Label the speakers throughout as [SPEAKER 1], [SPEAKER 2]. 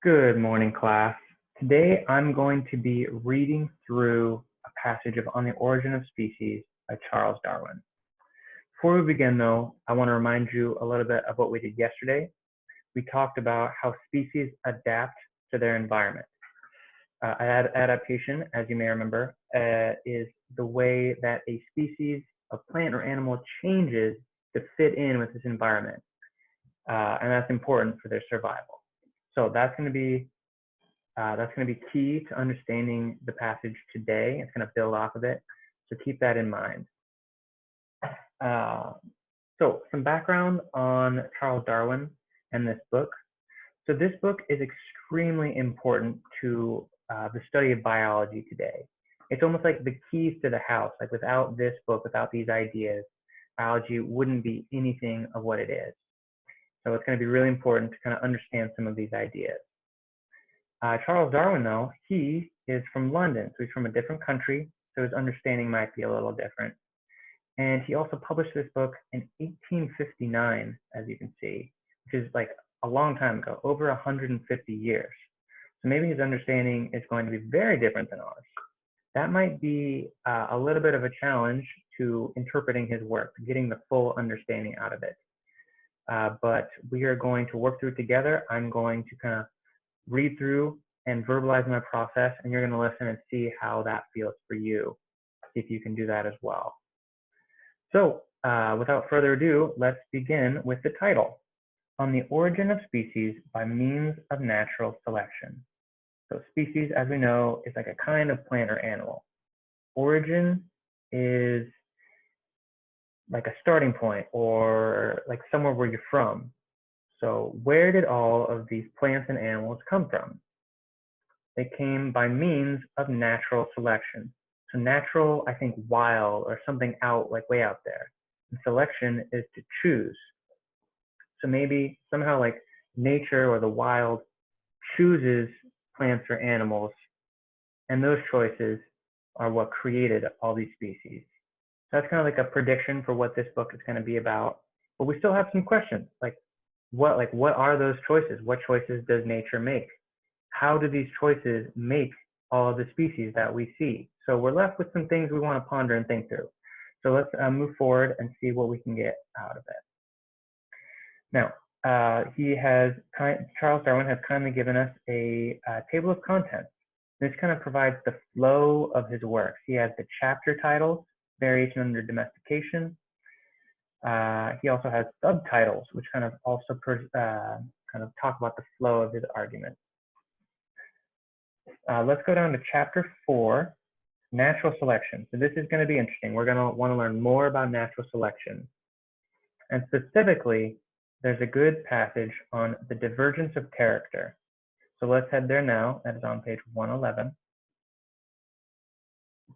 [SPEAKER 1] Good morning, class. Today I'm going to be reading through a passage of On the Origin of Species by Charles Darwin. Before we begin, though, I want to remind you a little bit of what we did yesterday. We talked about how species adapt to their environment. Adaptation, as you may remember, is the way that a species of plant or animal changes to fit in with this environment. And that's important for their survival. So that's going to be key to understanding the passage today. It's going to build off of it. So keep that in mind. So some background on Charles Darwin and this book. So this book is extremely important to the study of biology today. It's almost like the keys to the house. Like without this book, without these ideas, biology wouldn't be anything of what it is. So it's going to be really important to kind of understand some of these ideas. Charles Darwin, though, he is from London, so he's from a different country, so his understanding might be a little different. And he also published this book in 1859, as you can see, which is like a long time ago, over 150 years. So maybe his understanding is going to be very different than ours. That might be a little bit of a challenge to interpreting his work, getting the full understanding out of it. But we are going to work through it together. I'm going to kind of read through and verbalize my process, and you're going to listen and see how that feels for you, if you can do that as well. So without further ado, let's begin with the title, On the Origin of Species by Means of Natural Selection. So species, as we know, is like a kind of plant or animal. Origin is like a starting point or like somewhere where you're from. So where did all of these plants and animals come from? They came by means of natural selection. So natural, I think wild or something out, like way out there. And selection is to choose. So maybe somehow like nature or the wild chooses plants or animals, and those choices are what created all these species. So that's kind of like a prediction for what this book is going to be about. But we still have some questions, like what are those choices? What choices does nature make? How do these choices make all of the species that we see? So we're left with some things we want to ponder and think through. So let's move forward and see what we can get out of it. Now, Charles Darwin has kindly given us a table of contents. This kind of provides the flow of his works. He has the chapter titles, Variation under Domestication. He also has subtitles, which kind of also kind of talk about the flow of his argument. Let's go down to chapter 4, natural selection. So this is going to be interesting. We're going to want to learn more about natural selection. And specifically, there's a good passage on the divergence of character. So let's head there now. That is on page 111.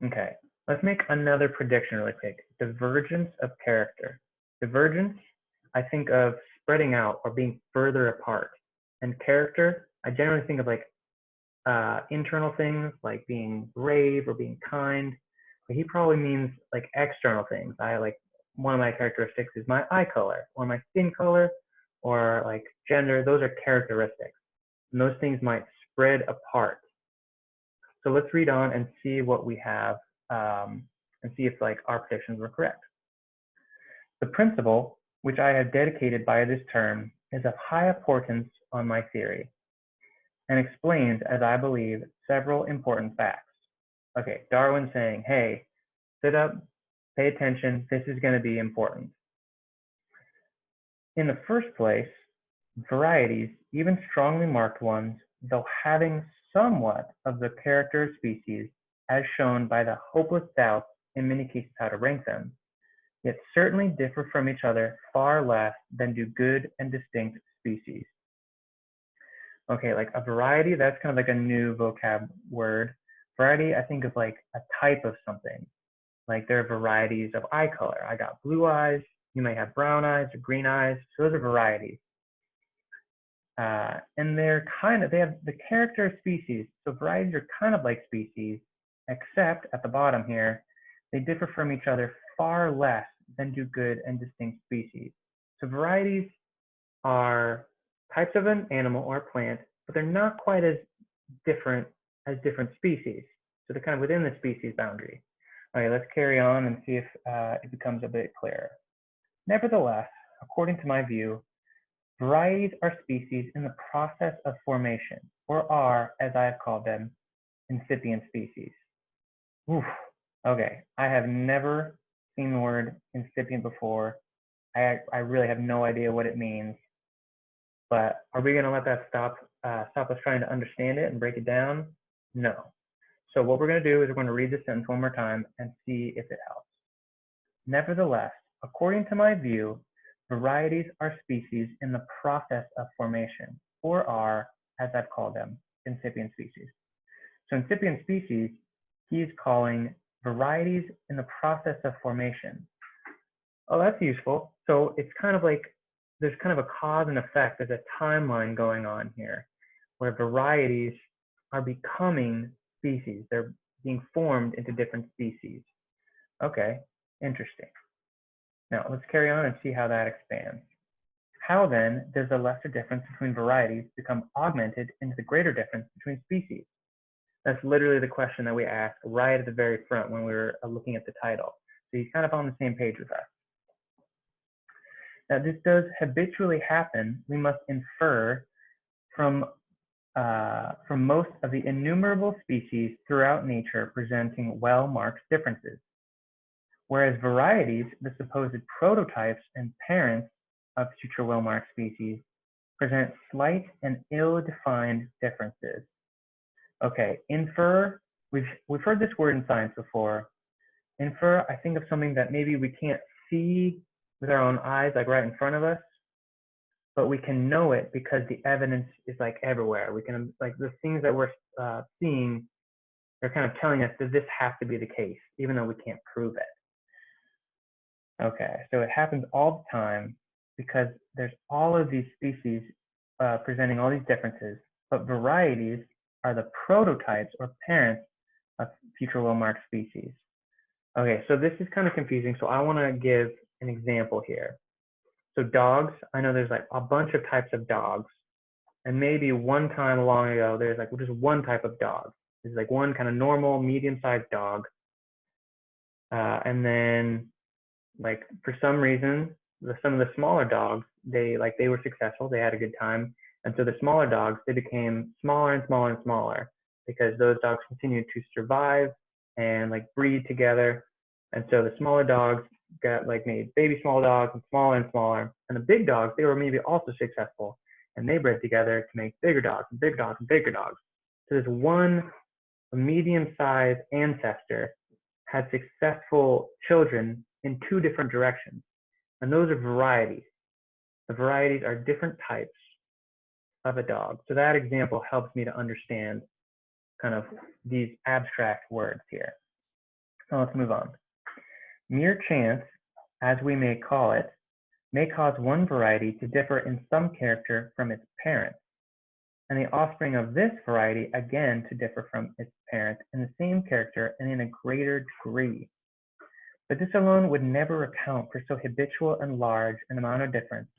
[SPEAKER 1] Okay, let's make another prediction really quick. Divergence of character. Divergence, I think of spreading out or being further apart. And character, I generally think of like internal things like being brave or being kind. But he probably means like external things. One of my characteristics is my eye color or my skin color or like gender. Those are characteristics. And those things might spread apart. So let's read on and see what we have and see if like our predictions were correct. The principle, which I have dedicated by this term, is of high importance on my theory and explains, as I believe, several important facts. Okay, Darwin saying, hey, sit up, pay attention, this is going to be important. In the first place, varieties, even strongly marked ones, though having somewhat of the character of species, as shown by the hopeless doubts in many cases how to rank them, yet certainly differ from each other far less than do good and distinct species. Okay, like a variety, that's kind of like a new vocab word. Variety, I think of like a type of something. Like there are varieties of eye color. I got blue eyes, you may have brown eyes or green eyes, so those are varieties. And they have the character of species. So varieties are kind of like species, except at the bottom here, they differ from each other far less than do good and distinct species. So varieties are types of an animal or a plant but they're not quite as different as different species. So they're kind of within the species boundary. Okay, let's carry on and see if it becomes a bit clearer. Nevertheless, according to my view, varieties are species in the process of formation, or are, as I have called them, incipient species. Oof. Okay, I have never seen the word incipient before. I really have no idea what it means. But are we going to let that stop us trying to understand it and break it down? No. So what we're going to do is we're going to read the sentence one more time and see if it helps. Nevertheless, according to my view, varieties are species in the process of formation, or are, as I've called them, incipient species. So incipient species, he's calling varieties in the process of formation. Oh, that's useful. So it's kind of like there's kind of a cause and effect. There's a timeline going on here where varieties are becoming species. They're being formed into different species. Okay, interesting. Now let's carry on and see how that expands. How then does the lesser difference between varieties become augmented into the greater difference between species? That's literally the question that we asked right at the very front when we were looking at the title. So he's kind of on the same page with us. Now, this does habitually happen. We must infer from most of the innumerable species throughout nature presenting well-marked differences, whereas varieties, the supposed prototypes and parents of future well-marked species, present slight and ill-defined differences. Okay, infer, we've heard this word in science before. Infer, I think of something that maybe we can't see with our own eyes, like right in front of us, but we can know it because the evidence is like everywhere. We can, like the things that we're seeing, they're kind of telling us that this has to be the case, even though we can't prove it. Okay, so it happens all the time because there's all of these species presenting all these differences, but varieties are the prototypes or parents of future well-marked species. Okay, so this is kind of confusing, so I want to give an example here. So dogs, I know there's like a bunch of types of dogs, and maybe one time long ago, there's like just one type of dog. There's like one kind of normal, medium-sized dog, and then like for some reason, some of the smaller dogs, they were successful, they had a good time, and so the smaller dogs, they became smaller and smaller and smaller because those dogs continued to survive and like breed together, and so the smaller dogs got like made baby small dogs and smaller, and the big dogs, they were maybe also successful, and they bred together to make bigger dogs and bigger dogs and bigger dogs. So this one medium-sized ancestor had successful children in two different directions, and those are varieties. The varieties are different types of a dog. So that example helps me to understand kind of these abstract words here. So let's move on. Mere chance, as we may call it, may cause one variety to differ in some character from its parent, and the offspring of this variety again to differ from its parent in the same character and in a greater degree. But this alone would never account for so habitual and large an amount of difference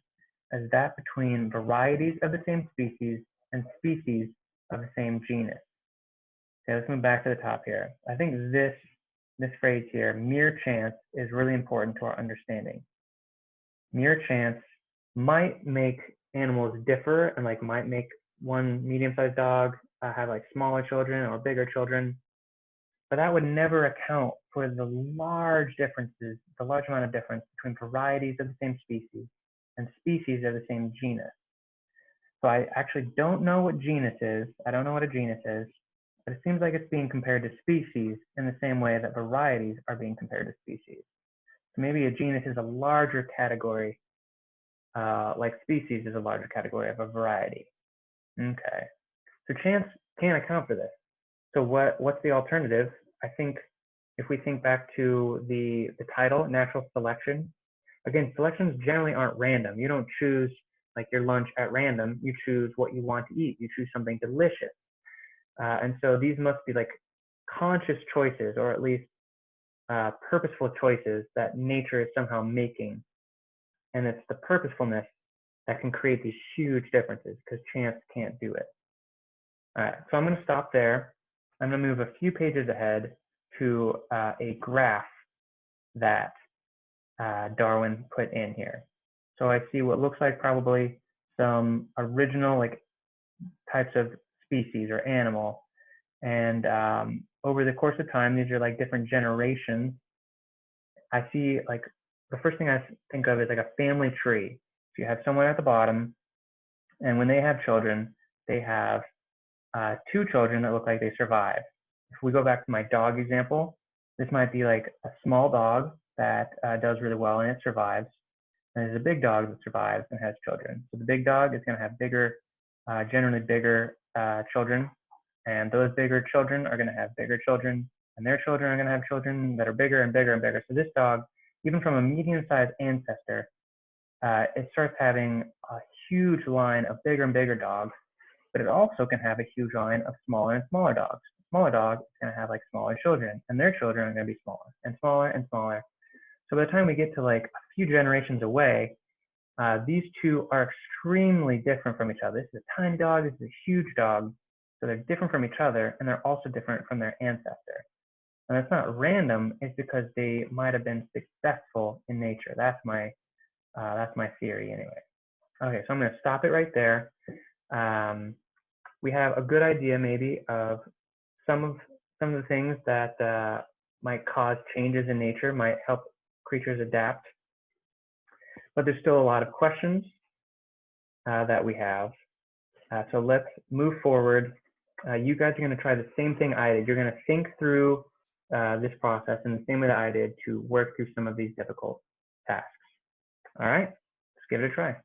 [SPEAKER 1] as that between varieties of the same species and species of the same genus. Okay, let's move back to the top here. I think this phrase here, mere chance, is really important to our understanding. Mere chance might make animals differ and like might make one medium-sized dog have like smaller children or bigger children, but that would never account for the large differences, the large amount of difference between varieties of the same species and species of the same genus. So I actually don't know what genus is. I don't know what a genus is, but it seems like it's being compared to species in the same way that varieties are being compared to species. So maybe a genus is a larger category, like species is a larger category of a variety. Okay, so chance can't account for this. So what's the alternative? I think if we think back to the title, natural selection, again, selections generally aren't random. You don't choose like your lunch at random. You choose what you want to eat. You choose something delicious. And so these must be like conscious choices, or at least purposeful choices that nature is somehow making. And it's the purposefulness that can create these huge differences because chance can't do it. All right, so I'm going to stop there. I'm going to move a few pages ahead to a graph that Darwin put in here. So I see what looks like probably some original like types of species or animal. And over the course of time, these are like different generations. I see like the first thing I think of is like a family tree. So you have someone at the bottom, and when they have children, they have two children that look like they survive. If we go back to my dog example, this might be like a small dog that does really well and it survives. And there's a big dog that survives and has children. So the big dog is going to have bigger, generally bigger children. And those bigger children are going to have bigger children. And their children are going to have children that are bigger and bigger and bigger. So this dog, even from a medium-sized ancestor, it starts having a huge line of bigger and bigger dogs, but it also can have a huge line of smaller and smaller dogs. The smaller dog is going to have like smaller children, and their children are going to be smaller and smaller and smaller. So by the time we get to like a few generations away, these two are extremely different from each other. This is a tiny dog, this is a huge dog. So they're different from each other, and they're also different from their ancestor. And it's not random, it's because they might have been successful in nature. That's my theory anyway. Okay, so I'm going to stop it right there. We have a good idea maybe of some of the things that might cause changes in nature, might help creatures adapt. But there's still a lot of questions that we have. So let's move forward. You guys are going to try the same thing I did. You're going to think through this process in the same way that I did to work through some of these difficult tasks. All right, let's give it a try.